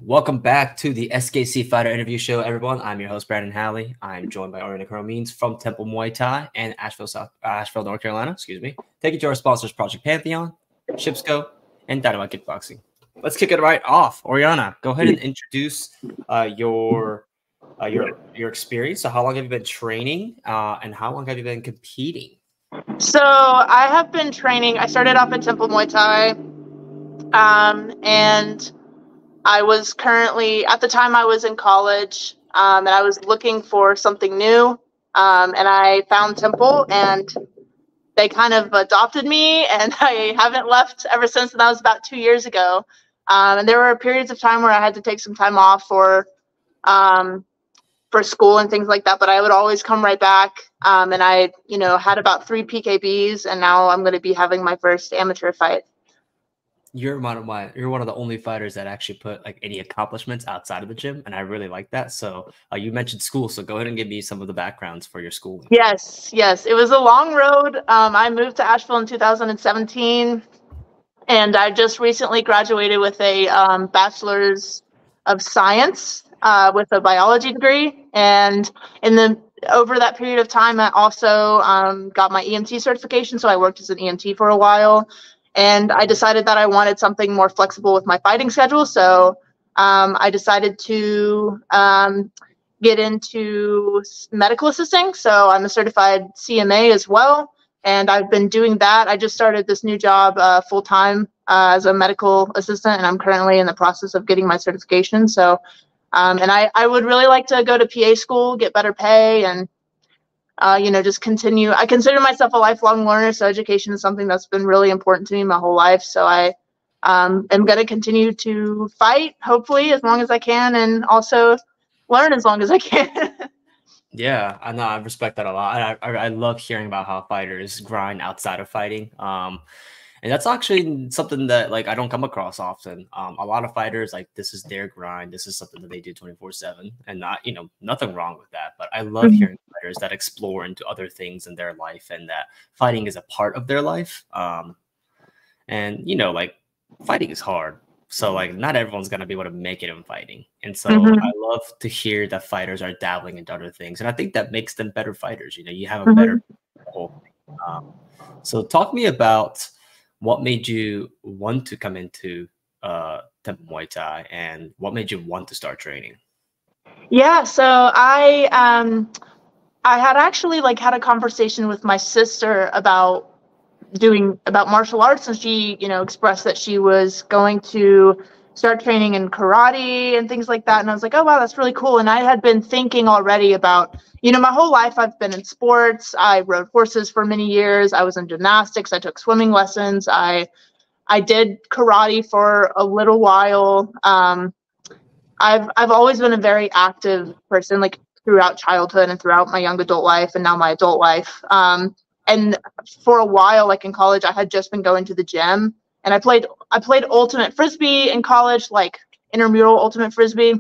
Welcome back to the SKC Fighter Interview Show, everyone. I'm your host, Brandon Halley. I'm joined by Oriana Cromeens from Temple Muay Thai and Asheville, North Carolina. Excuse me. Thank you to our sponsors, Project Pantheon, Shipsco, and Dynamite Kickboxing. Let's kick it right off. Oriana, go ahead and introduce your experience. So, how long have you been training, and how long have you been competing? So, I have been training. I started off at Temple Muay Thai, and I was currently, at the time I was in college, and I was looking for something new, and I found Temple, and they kind of adopted me, and I haven't left ever since, and that was about 2 years ago. And there were periods of time where I had to take some time off for school and things like that, but I would always come right back, and I, had about 3 PKBs, and now I'm going to be having my first amateur fight. You're one of the only fighters that actually put like any accomplishments outside of the gym, and I really like that. So you mentioned school, so go ahead and give me some of the backgrounds for your schooling. Yes, it was a long road. I moved to Asheville in 2017, and I just recently graduated with a bachelor's of science with a biology degree. And over that period of time, I also got my EMT certification. So I worked as an EMT for a while. And I decided that I wanted something more flexible with my fighting schedule. So I decided to get into medical assisting. So I'm a certified CMA as well. And I've been doing that. I just started this new job full-time as a medical assistant, and I'm currently in the process of getting my certification. So, and I would really like to go to PA school, get better pay, and just continue. I consider myself a lifelong learner, so education is something that's been really important to me my whole life. So I am going to continue to fight, hopefully, as long as I can, and also learn as long as I can. Yeah, I know. I respect that a lot. I love hearing about how fighters grind outside of fighting. And that's actually something that I don't come across often. A lot of fighters, this is their grind. This is something that they do 24/7, and nothing wrong with that. But I love hearing fighters that explore into other things in their life, and that fighting is a part of their life. And fighting is hard. So not everyone's going to be able to make it in fighting. And so I love to hear that fighters are dabbling into other things. And I think that makes them better fighters. You have a better whole thing. So talk to me about what made you want to come into Temple Muay Thai, and what made you want to start training? Yeah, so I had actually had a conversation with my sister about martial arts, and she expressed that she was going to start training in karate and things like that, and I was like, oh wow, that's really cool. And I had been thinking already about my whole life I've been in sports. I rode horses for many years. I was in gymnastics. I took swimming lessons. I did karate for a little while. I've always been a very active person, throughout childhood and throughout my young adult life and now my adult life. And for a while, in college, I had just been going to the gym, and I played ultimate frisbee in college, intramural ultimate frisbee.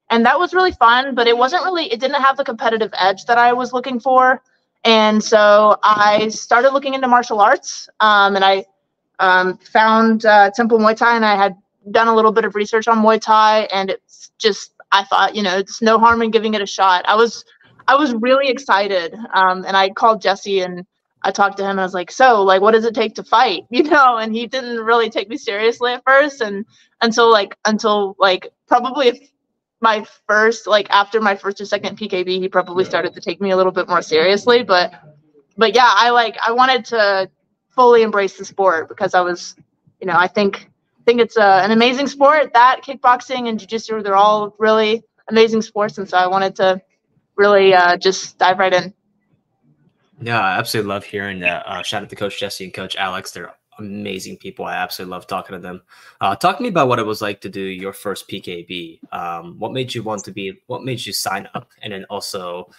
And that was really fun, but it didn't have the competitive edge that I was looking for. And so I started looking into martial arts, and I found Temple Muay Thai, and I had done a little bit of research on Muay Thai, and it's just, I thought, it's no harm in giving it a shot. I was really excited, and I called Jesse, and I talked to him, and I was like, so, what does it take to fight? And he didn't really take me seriously at first, and until probably my first, after my first or second PKB, he probably started to take me a little bit more seriously. But yeah, I wanted to fully embrace the sport, because I was, I think it's an amazing sport. That kickboxing and jiu-jitsu, they're all really amazing sports, and so I wanted to really just dive right in. Yeah, I absolutely love hearing that. Shout out to Coach Jesse and Coach Alex. They're amazing people. I absolutely love talking to them. Talk to me about what it was like to do your first PKB. What made you sign up? And then also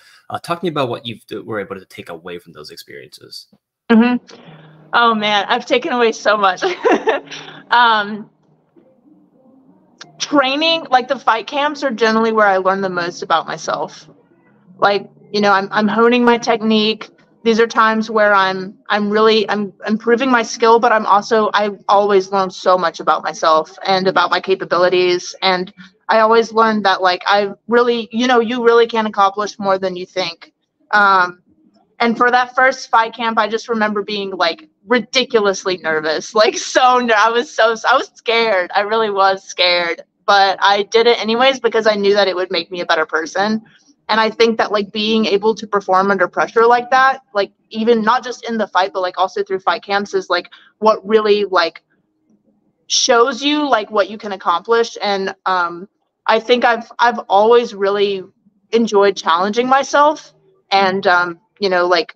talk to me about what you were able to take away from those experiences. Oh man, I've taken away so much. Training, the fight camps are generally where I learn the most about myself. I'm honing my technique. these are times where I'm improving my skill, but I've always learned so much about myself and about my capabilities. And I always learned that like I really, you know, you really can accomplish more than you think. And for that first fight camp, I just remember being like ridiculously nervous, like I was scared. I really was scared, but I did it anyways because I knew that it would make me a better person. And I think that like being able to perform under pressure like that, like even not just in the fight, but like also through fight camps is like what really like shows you like what you can accomplish. And I think I've always really enjoyed challenging myself and you know, like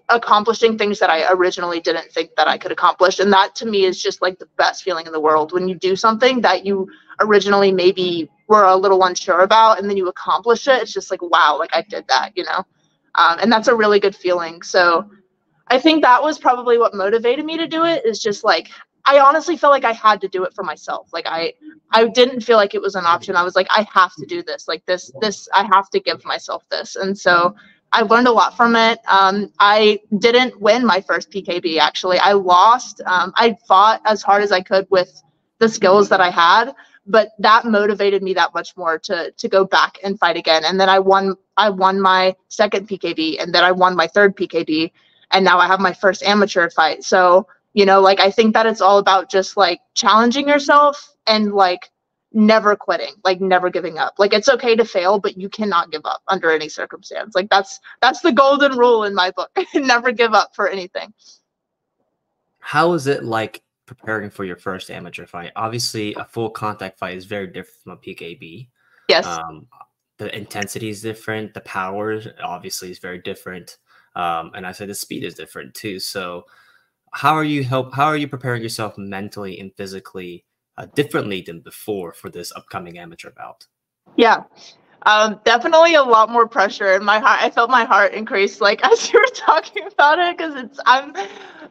accomplishing things that I originally didn't think that I could accomplish. And that to me is just like the best feeling in the world, when you do something that you originally maybe were a little unsure about and then you accomplish it. It's just like, wow, like I did that, you know? And that's a really good feeling. So I think that was probably what motivated me to do it, is just like, I honestly felt like I had to do it for myself. Like I didn't feel like it was an option. I was like, I have to do this. Like this, I have to give myself this. And so I learned a lot from it. I didn't win my first PKB, actually. I lost. I fought as hard as I could with the skills that I had, but that motivated me that much more to go back and fight again. And then I won my second PKB, and then I won my third PKB, and now I have my first amateur fight. So, you know, like, I think that it's all about just like challenging yourself and like never quitting, like never giving up. Like, it's okay to fail, but you cannot give up under any circumstance. Like that's the golden rule in my book. Never give up for anything. How is it like preparing for your first amateur fight? Obviously, a full contact fight is very different from a PKB. Yes. The intensity is different. The power obviously is very different. And I say the speed is different too. So how are you preparing yourself mentally and physically differently than before for this upcoming amateur bout? Yeah, definitely a lot more pressure in my heart. I felt my heart increase like as you were talking about it, because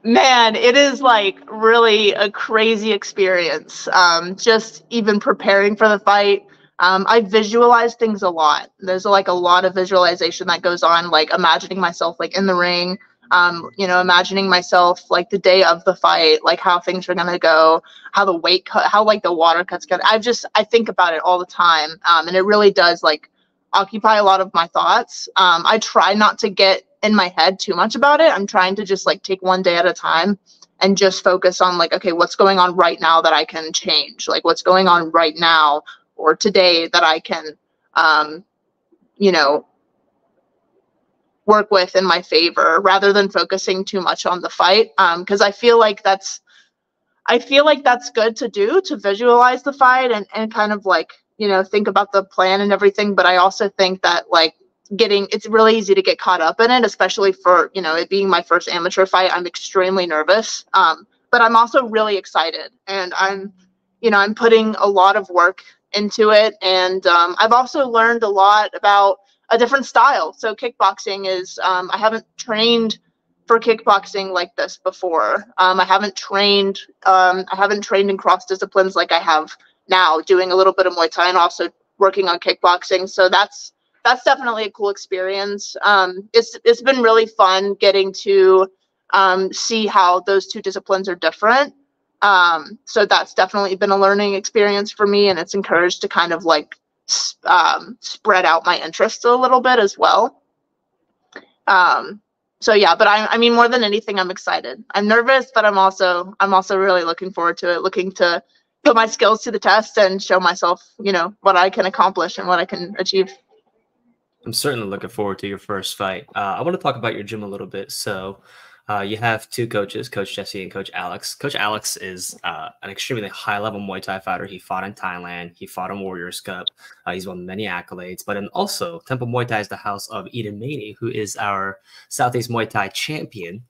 it is like really a crazy experience. Just even preparing for the fight. I visualize things a lot. There's like a lot of visualization that goes on, like imagining myself like in the ring, you know, imagining myself like the day of the fight, like how things are gonna go, how the weight cut, how like the water cuts gonna. I think about it all the time, and it really does like occupy a lot of my thoughts. I try not to get in my head too much about it. I'm trying to just like take one day at a time and just focus on like, okay, what's going on right now that I can change? Like, what's going on right now or today that I can, you know, work with in my favor, rather than focusing too much on the fight. Because I feel like that's good to do, to visualize the fight and kind of like, you know, think about the plan and everything. But I also think that like it's really easy to get caught up in it, especially for, you know, it being my first amateur fight. I'm extremely nervous, but I'm also really excited, and I'm putting a lot of work into it. And I've also learned a lot about a different style. So kickboxing is, I haven't trained for kickboxing like this before. I haven't trained in cross disciplines like I have now, doing a little bit of Muay Thai and also working on kickboxing. So that's definitely a cool experience. It's been really fun getting to see how those two disciplines are different. So that's definitely been a learning experience for me, and it's encouraged to kind of like spread out my interests a little bit as well. So yeah, but I mean, more than anything, I'm excited. I'm nervous, but I'm also really looking forward to it, looking to put my skills to the test and show myself, you know, what I can accomplish and what I can achieve. I'm certainly looking forward to your first fight. I want to talk about your gym a little bit. So you have two coaches, Coach Jesse and Coach Alex. Coach Alex is an extremely high-level Muay Thai fighter. He fought in Thailand. He fought in Warriors Cup. He's won many accolades. But then also, Temple Muay Thai is the house of Eden Maney, who is our Southeast Muay Thai champion.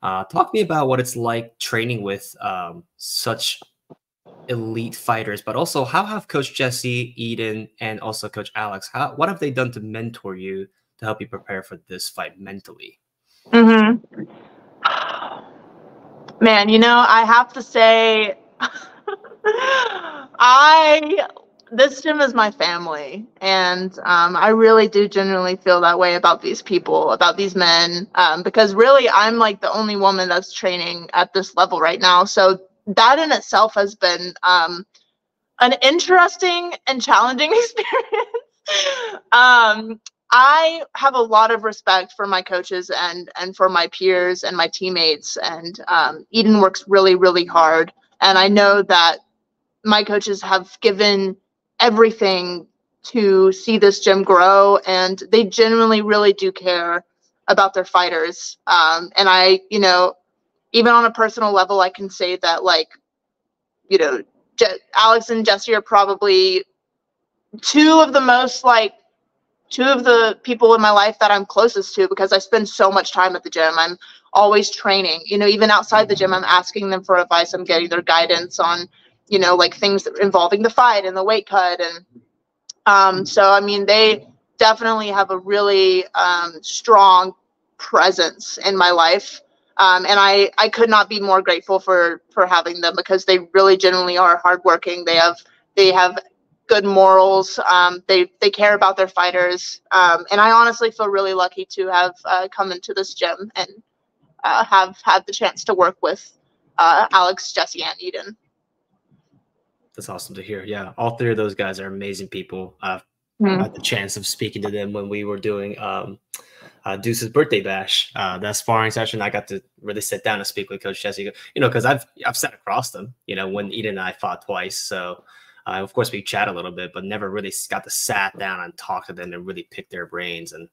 Talk to me about what it's like training with such elite fighters, but also how have Coach Jesse, Eden, and also Coach Alex, what have they done to mentor you to help you prepare for this fight mentally? Mm-hmm. Man, you know, I have to say, I this gym is my family, and I really do genuinely feel that way about these people, about these men, because really I'm like the only woman that's training at this level right now. So that in itself has been an interesting and challenging experience. I have a lot of respect for my coaches and for my peers and my teammates, and Eden works really, really hard. And I know that my coaches have given everything to see this gym grow, and they genuinely really do care about their fighters. And I, even on a personal level, I can say that, like, Alex and Jesse are probably two of the people in my life that I'm closest to, because I spend so much time at the gym. I'm always training, even outside the gym, I'm asking them for advice. I'm getting their guidance on, like things involving the fight and the weight cut. And so, I mean, they definitely have a really strong presence in my life. And I could not be more grateful for having them, because they really genuinely are hardworking. They have good morals. They care about their fighters. And I honestly feel really lucky to have come into this gym and have had the chance to work with Alex, Jesse, and Eden. That's awesome to hear. Yeah, all three of those guys are amazing people. I had the chance of speaking to them when we were doing Deuce's birthday bash, that sparring session. I got to really sit down and speak with Coach Jesse, because I've sat across them, when Eden and I fought twice. So of course we chat a little bit, but never really got to sat down and talk to them and really pick their brains. And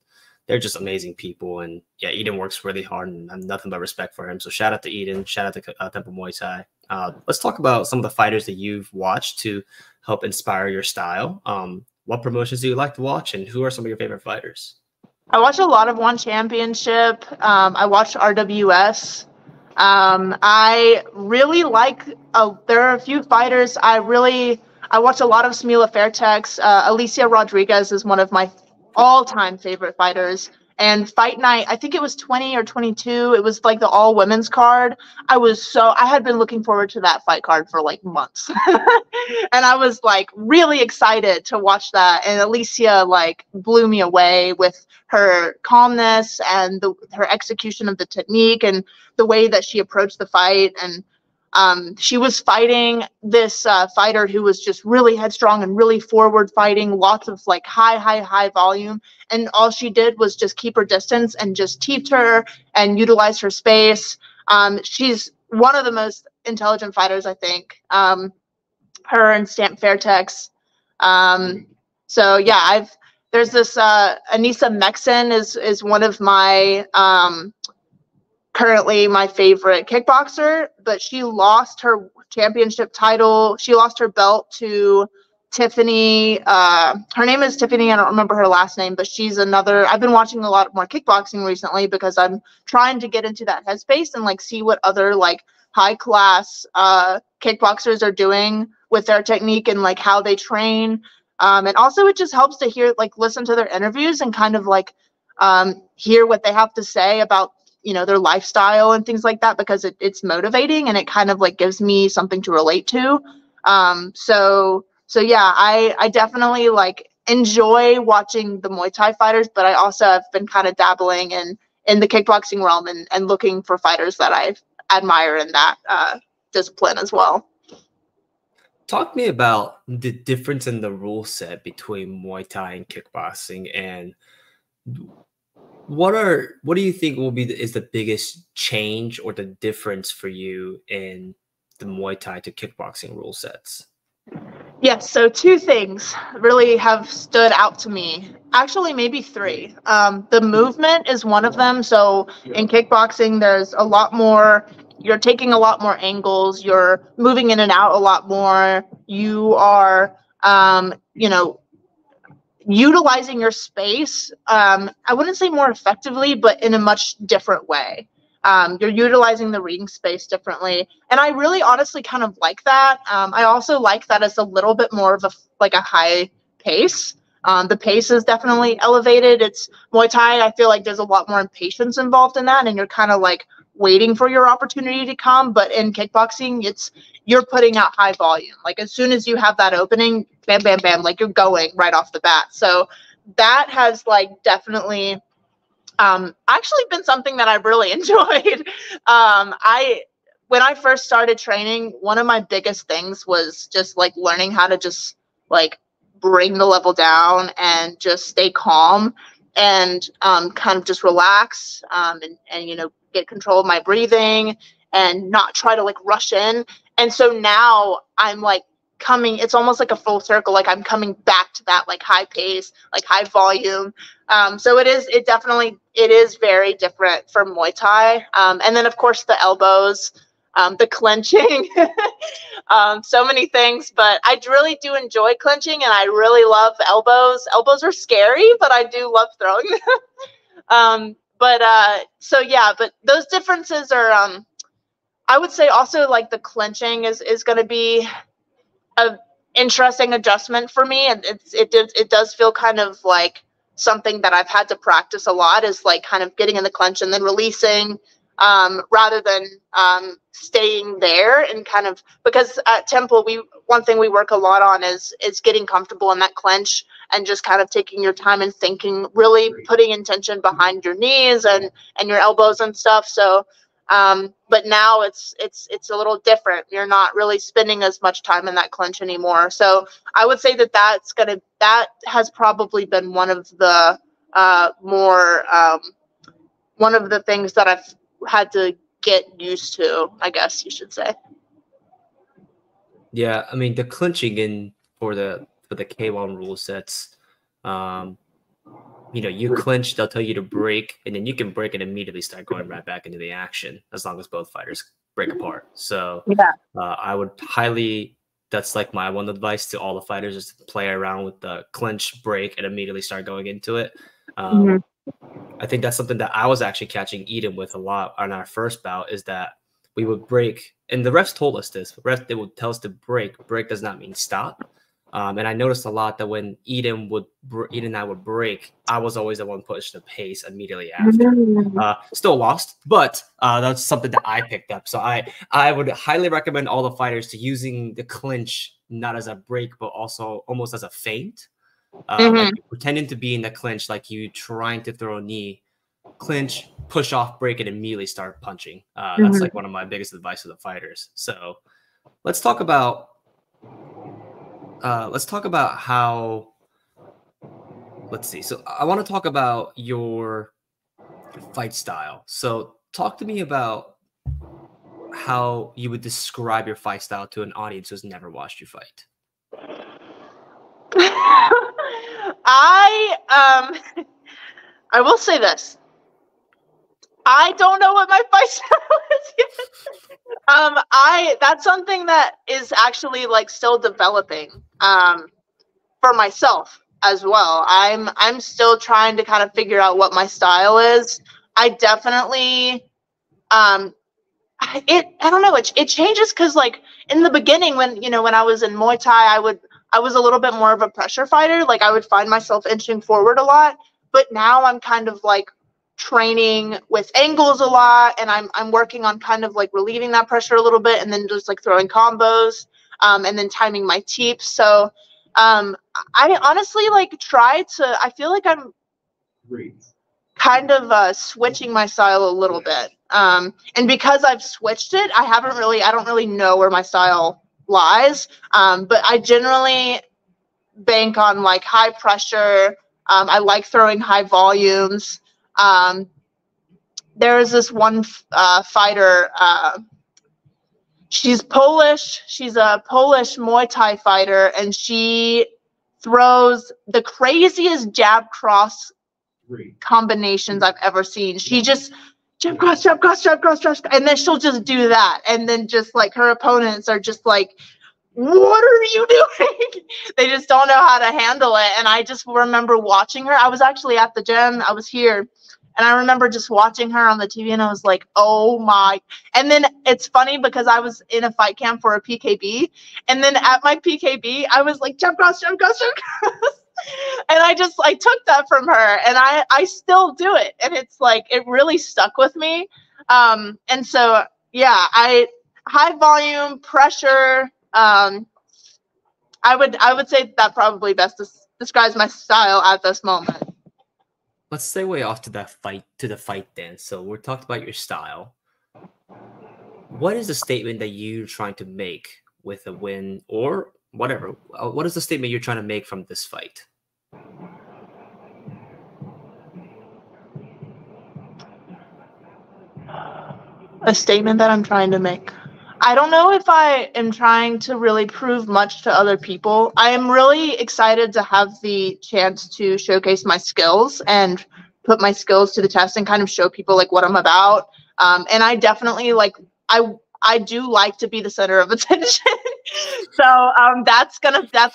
they're just amazing people. And yeah, Eden works really hard, and I have nothing but respect for him. So shout out to Eden, shout out to Temple Muay Thai. Let's talk about some of the fighters that you've watched to help inspire your style. What promotions do you like to watch, and who are some of your favorite fighters? I watch a lot of One Championship. I watch RWS. I really like, there are a few fighters. I watch a lot of Smila Fairtex. Alicia Rodriguez is one of my all-time favorite fighters. And Fight Night, I think it was 20 or 22. It was like the all women's card. I had been looking forward to that fight card for like months. And I was like really excited to watch that. And Alicia like blew me away with her calmness and her execution of the technique and the way that she approached the fight. And she was fighting this fighter who was just really headstrong and really forward fighting, lots of like high volume. And all she did was just keep her distance and just teeped her and utilize her space. She's one of the most intelligent fighters, I think. Her and Stamp Fairtex. So yeah, there's this Anissa Mexen is one of my currently my favorite kickboxer, but she lost her championship title. She lost her belt to Tiffany. Her name is Tiffany. I don't remember her last name, but she's another. I've been watching a lot more kickboxing recently because I'm trying to get into that headspace and like see what other like high class kickboxers are doing with their technique and like how they train. And also it just helps to listen to their interviews and kind of like hear what they have to say about their lifestyle and things like that, because it's motivating and it kind of like gives me something to relate to. So yeah, I definitely like enjoy watching the Muay Thai fighters, but I also have been kind of dabbling in the kickboxing realm and looking for fighters that I admire in that discipline as well. Talk to me about the difference in the rule set between Muay Thai and kickboxing, and what do you think is the biggest change or the difference for you in the Muay Thai to kickboxing rule sets? Yes, so two things really have stood out to me. Actually, maybe three. The movement is one of them. So in kickboxing, there's a lot more. You're taking a lot more angles. You're moving in and out a lot more. You are, utilizing your space. I wouldn't say more effectively, but in a much different way. You're utilizing the ring space differently. And I really honestly kind of like that. I also like that it's a little bit more of a high pace. The pace is definitely elevated. It's Muay Thai. I feel like there's a lot more impatience involved in that. And you're kind of like waiting for your opportunity to come. But in kickboxing, you're putting out high volume. Like as soon as you have that opening, bam, bam, bam, like you're going right off the bat. So that has like definitely actually been something that I've really enjoyed. When I first started training, one of my biggest things was just like learning how to just like bring the level down and just stay calm and kind of just relax and you know, get control of my breathing and not try to like rush in. And so now I'm like it's almost like a full circle. Like I'm coming back to that like high pace, like high volume. So it is very different from Muay Thai. And then of course the elbows, the clenching, so many things, but I really do enjoy clenching and I really love elbows. Elbows are scary, but I do love throwing them. So yeah, but those differences are, I would say also like the clenching is going to be a interesting adjustment for me. And it does feel kind of like something that I've had to practice a lot, is like kind of getting in the clench and then releasing, rather than staying there and kind of, because at Temple, one thing we work a lot on is getting comfortable in that clench and just kind of taking your time and thinking, really putting intention behind your knees and your elbows and stuff. So but now it's a little different. You're not really spending as much time in that clench anymore. So I would say that has probably been one of the one of the things that I've had to get used to, I guess you should say. Yeah, I mean the clinching for the K1 rule sets, you know, you clinch, they'll tell you to break, and then you can break and immediately start going right back into the action as long as both fighters break apart. So yeah, I would that's like my one advice to all the fighters, is to play around with the clinch, break, and immediately start going into it. I think that's something that I was actually catching Eden with a lot on our first bout, is that we would break, and the refs told us this. They would tell us to break. Break does not mean stop. And I noticed a lot that when Eden and I would break, I was always the one pushing the pace immediately after. Still lost, but that's something that I picked up. So I would highly recommend all the fighters to using the clinch not as a break, but also almost as a feint. Like pretending to be in the clinch, like you trying to throw a knee, clinch, push off, break, and immediately start punching. That's like one of my biggest advice to the fighters. So let's talk about how, let's see. So I want to talk about your fight style. So talk to me about how you would describe your fight style to an audience who's never watched you fight. I will say this. I don't know what my fight style is yet. That's something that is actually like still developing for myself as well. I'm still trying to kind of figure out what my style is. I definitely I don't know, it changes, because like in the beginning, when I was in Muay Thai, I was a little bit more of a pressure fighter. Like I would find myself inching forward a lot, but now I'm kind of like training with angles a lot, and I'm working on kind of like relieving that pressure a little bit, and then just like throwing combos, and then timing my teeps. So I honestly like I feel like I'm kind of switching my style a little bit, and because I've switched it, I don't really know where my style lies, but I generally bank on like high pressure. I like throwing high volumes. There is this one fighter, she's Polish. She's a Polish Muay Thai fighter, and she throws the craziest jab cross combinations I've ever seen. She just jab cross, jab cross, jab cross, jab cross, and then she'll just do that, and then just like her opponents are just like, what are you doing? They just don't know how to handle it. And I just remember watching her. I was actually at the gym. I was here, and I remember just watching her on the TV, and I was like, oh my. And then it's funny because I was in a fight camp for a PKB, and then at my PKB, I was like, jump cross, jump cross, jump cross. And I took that from her, and I still do it. And it's like, it really stuck with me. And so, yeah, high volume pressure. I would say that probably best describes my style at this moment. Let's segue off to the fight then. So we're talking about your style. What is the statement that you're trying to make with a win or whatever? What is the statement you're trying to make from this fight? A statement that I'm trying to make. I don't know if I am trying to really prove much to other people. I am really excited to have the chance to showcase my skills and put my skills to the test and kind of show people like what I'm about. And I definitely I do like to be the center of attention. So that's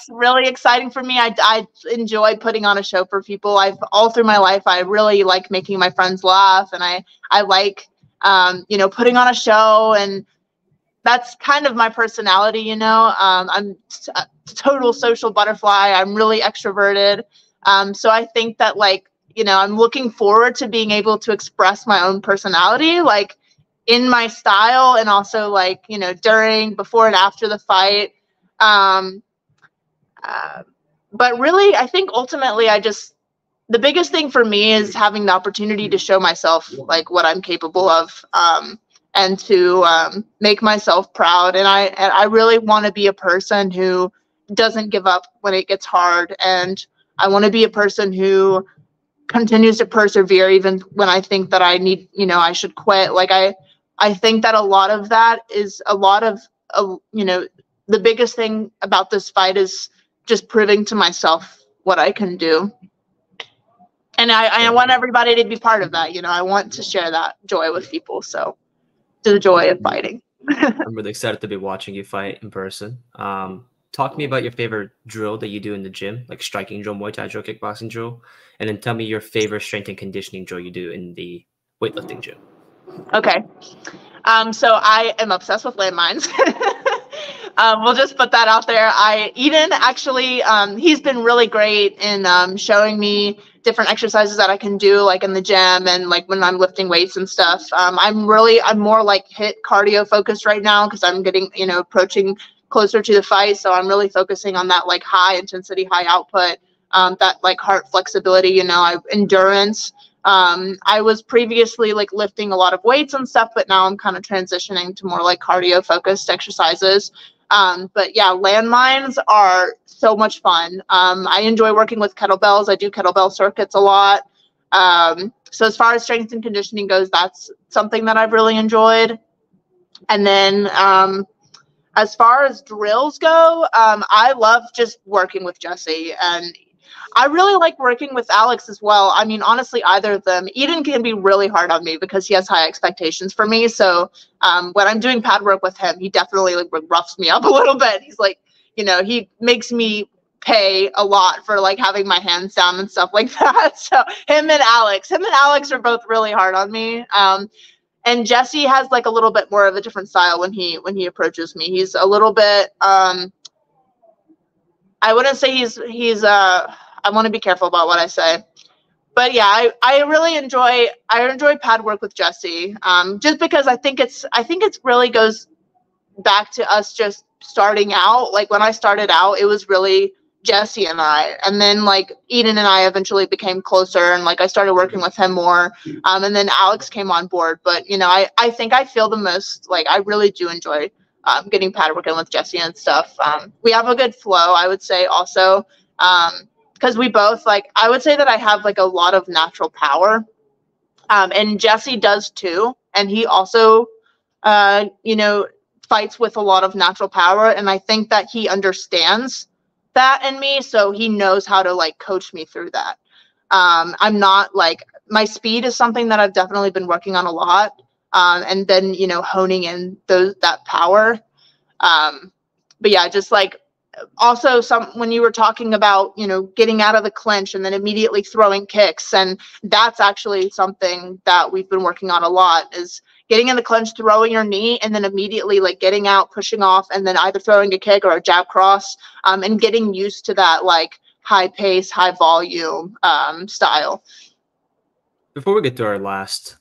really exciting for me. I enjoy putting on a show for people. All through my life, I really like making my friends laugh, and I like putting on a show, and that's kind of my personality. I'm a total social butterfly. I'm really extroverted. So I think that I'm looking forward to being able to express my own personality, like in my style, and also during, before, and after the fight. But really, I think ultimately the biggest thing for me is having the opportunity to show myself like what I'm capable of, and to make myself proud. And I really want to be a person who doesn't give up when it gets hard. And I want to be a person who continues to persevere even when I think that I should quit. Like I think that a lot of that is the biggest thing about this fight is just proving to myself what I can do. And I want everybody to be part of that. I want to share that joy with people. So the joy of fighting. I'm really excited to be watching you fight in person. Talk to me about your favorite drill that you do in the gym, like striking drill, Muay Thai drill, kickboxing drill, and then tell me your favorite strength and conditioning drill you do in the weightlifting gym. Okay. So I am obsessed with landmines. We'll just put that out there. Eden actually, he's been really great in showing me different exercises that I can do, like in the gym and like when I'm lifting weights and stuff. I'm more like HIIT cardio focused right now because I'm getting, approaching closer to the fight. So I'm really focusing on that like high intensity, high output, that like heart flexibility, endurance. I was previously like lifting a lot of weights and stuff, but now I'm kind of transitioning to more like cardio focused exercises. But yeah, landmines are so much fun. I enjoy working with kettlebells. I do kettlebell circuits a lot. So as far as strength and conditioning goes, that's something that I've really enjoyed. And then as far as drills go, I love just working with Jesse, and I really like working with Alex as well. I mean, honestly, either of them. Eden can be really hard on me because he has high expectations for me. So when I'm doing pad work with him, he definitely like roughs me up a little bit. He's like, he makes me pay a lot for like having my hands down and stuff like that. So him and Alex are both really hard on me. And Jesse has like a little bit more of a different style when he approaches me. He's a little bit I wouldn't say he's I want to be careful about what I say, but yeah, I really enjoy pad work with Jesse, just because I think it's really goes back to us just starting out. Like when I started out, it was really Jesse and I, and then like Eden and I eventually became closer, and like I started working with him more, and then Alex came on board. But I think I feel the most like I really do enjoy getting pad work in with Jesse and stuff. We have a good flow, I would say, also. Because we both I would say that I have like a lot of natural power, and Jesse does too, and he also fights with a lot of natural power, and I think that he understands that in me, so he knows how to like coach me through that. I'm not like, my speed is something that I've definitely been working on a lot, and then honing in that power. But yeah, just like also when you were talking about getting out of the clinch and then immediately throwing kicks, and that's actually something that we've been working on a lot, is getting in the clinch, throwing your knee, and then immediately like getting out, pushing off, and then either throwing a kick or a jab cross, and getting used to that like high pace, high volume style. Before we get to our last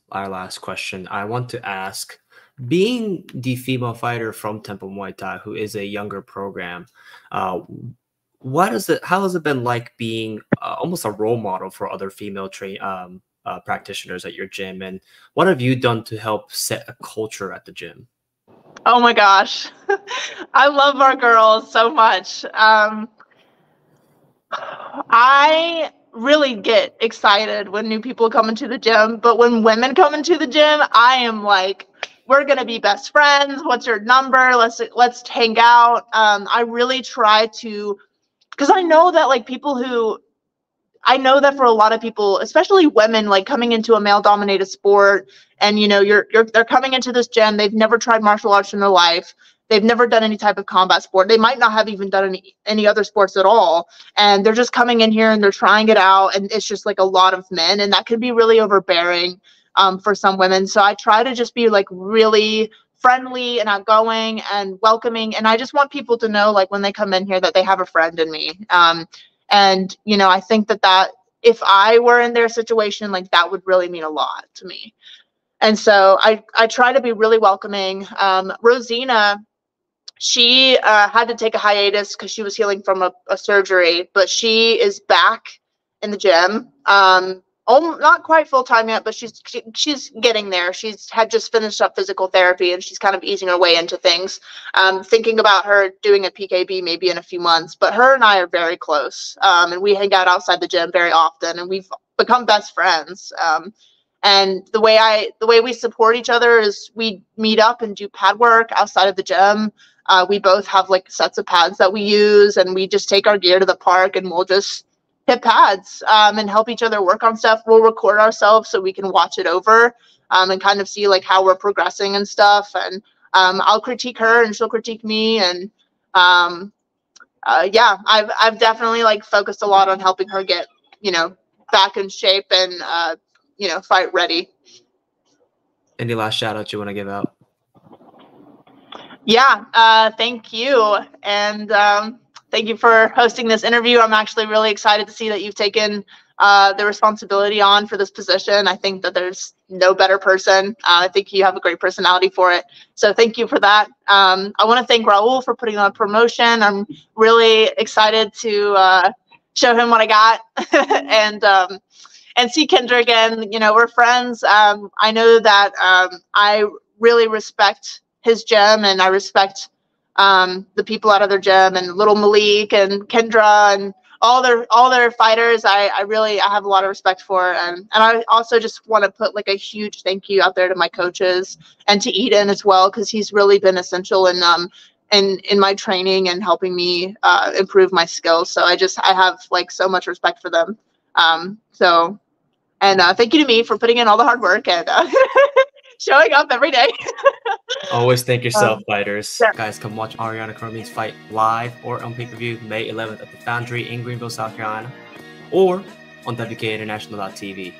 question, I want to ask, being the female fighter from Temple Muay Thai, who is a younger program, uh, how has it been like being almost a role model for other female practitioners at your gym? And what have you done to help set a culture at the gym? Oh my gosh. I love our girls so much. I really get excited when new people come into the gym, but when women come into the gym, I am like, we're gonna be best friends. What's your number? Let's hang out. I really try to, because I know that for a lot of people, especially women, like coming into a male dominated sport, and they're coming into this gym, they've never tried martial arts in their life. They've never done any type of combat sport. They might not have even done any other sports at all. And they're just coming in here and they're trying it out. And it's just like a lot of men. And that can be really overbearing for some women. So I try to just be like really friendly and outgoing and welcoming. And I just want people to know, like, when they come in here, that they have a friend in me. And I think that if I were in their situation, like, that would really mean a lot to me. And so I try to be really welcoming. Rosina, she had to take a hiatus because she was healing from a surgery, but she is back in the gym. Not quite full time yet, but she's getting there. She's had just finished up physical therapy, and she's kind of easing her way into things. Thinking about her doing a PKB maybe in a few months. But her and I are very close, and we hang out outside the gym very often, and we've become best friends. And the way we support each other is we meet up and do pad work outside of the gym. We both have like sets of pads that we use, and we just take our gear to the park and we'll just hit pads and help each other work on stuff. We'll record ourselves so we can watch it over and kind of see like how we're progressing and stuff. And I'll critique her and she'll critique me. And yeah, I've definitely like focused a lot on helping her get, back in shape and, fight ready. Any last shout out you want to give out? Yeah, thank you. And thank you for hosting this interview. I'm actually really excited to see that you've taken the responsibility on for this position. I think that there's no better person. I think you have a great personality for it. So thank you for that. I want to thank Raul for putting on a promotion. I'm really excited to show him what I got and see Kendra again. We're friends. I know that I really respect his gym, and I respect the people out of their gym, and little Malik and Kendra and all their fighters. I have a lot of respect for, and I also just want to put like a huge thank you out there to my coaches and to Eden as well, because he's really been essential in my training and helping me improve my skills. So I have like so much respect for them. And thank you to me for putting in all the hard work and showing up every day. Always thank yourself, fighters. Yeah. Guys, come watch Oriana Cromeens fight live or on pay-per-view May 11th at the Foundry in Greenville, South Carolina, or on WKInternational.tv.